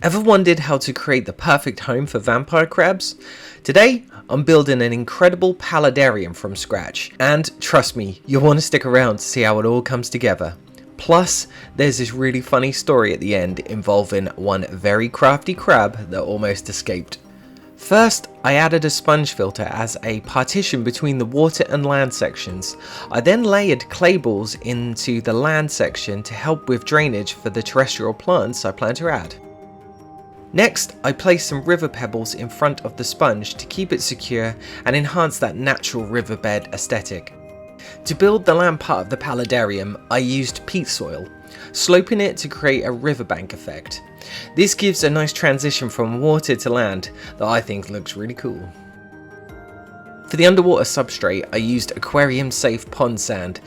Ever wondered how to create the perfect home for vampire crabs? Today, I'm building an incredible paludarium from scratch, and trust me, you'll want to stick around to see how it all comes together. Plus, there's this really funny story at the end involving one very crafty crab that almost escaped. First, I added a sponge filter as a partition between the water and land sections. I then layered clay balls into the land section to help with drainage for the terrestrial plants I plan to add. Next, I placed some river pebbles in front of the sponge to keep it secure and enhance that natural riverbed aesthetic. To build the land part of the paludarium, I used peat soil, sloping it to create a riverbank effect. This gives a nice transition from water to land that I think looks really cool. For the underwater substrate, I used aquarium safe pond sand.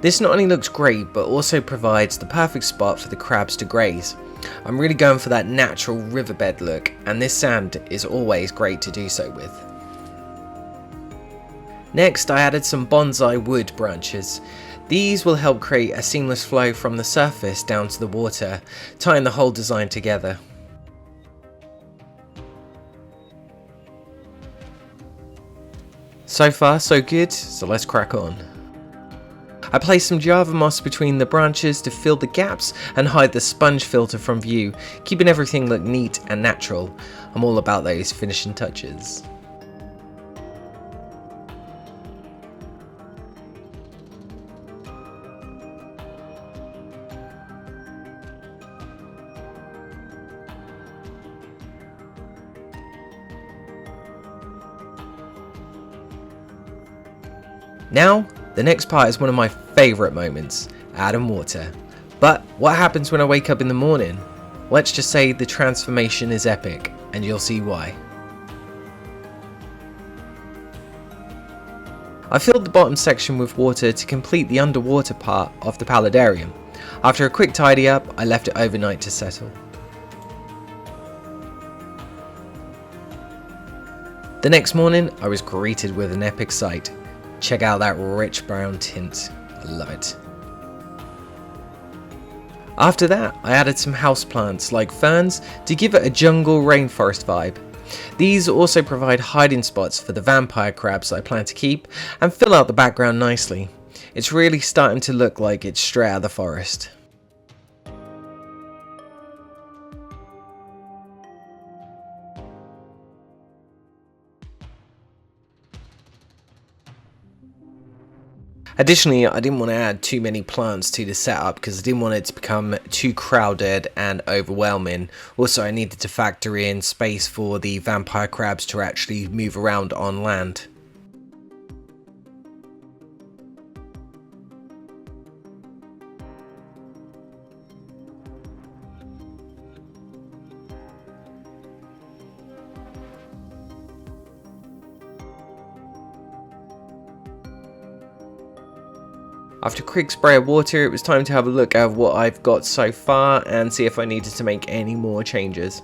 This not only looks great but also provides the perfect spot for the crabs to graze. I'm really going for that natural riverbed look, and this sand is always great to do so with. Next, I added some bonsai wood branches. These will help create a seamless flow from the surface down to the water, tying the whole design together. So far so good, so let's crack on. I placed some Java moss between the branches to fill the gaps and hide the sponge filter from view, keeping everything look neat and natural. I'm all about those finishing touches. Now, the next part is one of my favourite moments, adding water. But what happens when I wake up in the morning? Let's just say the transformation is epic, and you'll see why. I filled the bottom section with water to complete the underwater part of the paludarium. After a quick tidy up, I left it overnight to settle. The next morning, I was greeted with an epic sight. Check out that rich brown tint, I love it. After that, I added some houseplants like ferns to give it a jungle rainforest vibe. These also provide hiding spots for the vampire crabs I plan to keep and fill out the background nicely. It's really starting to look like it's straight out of the forest. Additionally, I didn't want to add too many plants to the setup because I didn't want it to become too crowded and overwhelming. Also, I needed to factor in space for the vampire crabs to actually move around on land. After a quick spray of water, it was time to have a look at what I've got so far and see if I needed to make any more changes.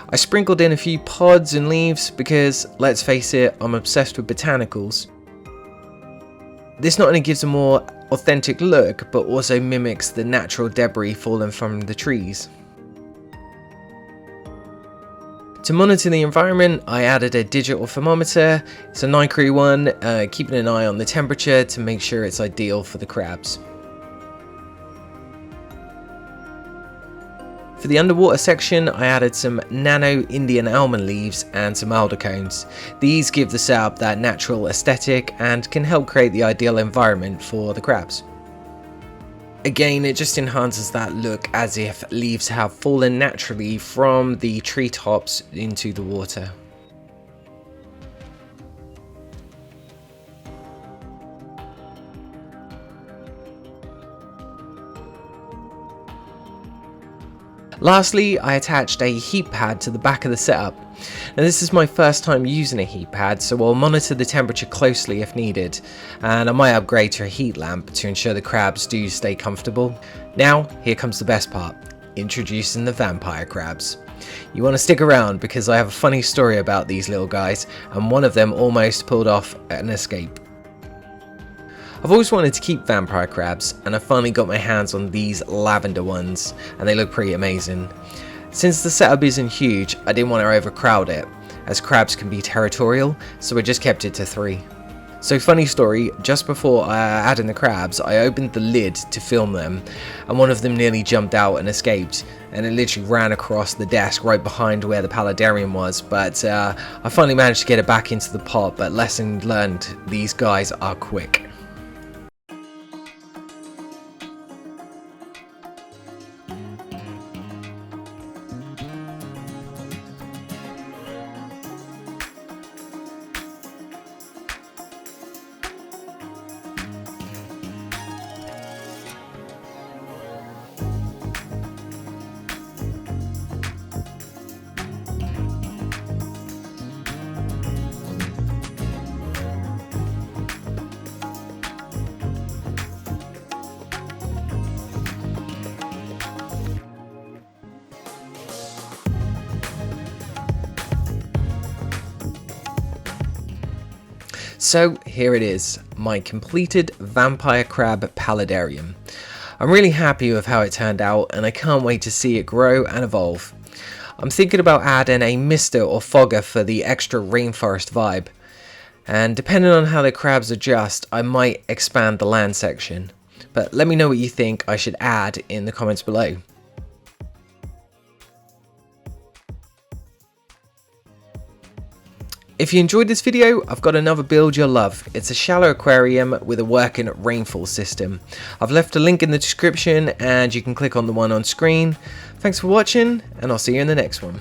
I sprinkled in a few pods and leaves because, let's face it, I'm obsessed with botanicals. This not only gives a more authentic look, but also mimics the natural debris fallen from the trees. To monitor the environment, I added a digital thermometer. It's a Nycree one, keeping an eye on the temperature to make sure it's ideal for the crabs. For the underwater section, I added some nano Indian almond leaves and some alder cones. These give the setup that natural aesthetic and can help create the ideal environment for the crabs. Again, it just enhances that look as if leaves have fallen naturally from the treetops into the water. Lastly, I attached a heat pad to the back of the setup. Now, this is my first time using a heat pad, so I'll monitor the temperature closely if needed, and I might upgrade to a heat lamp to ensure the crabs do stay comfortable. Now, here comes the best part, introducing the vampire crabs. You want to stick around because I have a funny story about these little guys, and one of them almost pulled off an escape. I've always wanted to keep vampire crabs, and I finally got my hands on these lavender ones, and they look pretty amazing. Since the setup isn't huge, I didn't want to overcrowd it, as crabs can be territorial, so I just kept it to 3. So funny story, just before I added the crabs, I opened the lid to film them, and one of them nearly jumped out and escaped, and it literally ran across the desk right behind where the Paludarium was, but I finally managed to get it back into the pot, but lesson learned, these guys are quick. So here it is, my completed vampire crab paludarium. I'm really happy with how it turned out, and I can't wait to see it grow and evolve. I'm thinking about adding a mister or fogger for the extra rainforest vibe, and depending on how the crabs adjust, I might expand the land section. But let me know what you think I should add in the comments below. If you enjoyed this video, I've got another build you'll love. It's a shallow aquarium with a working rainfall system. I've left a link in the description and you can click on the one on screen. Thanks for watching, and I'll see you in the next one.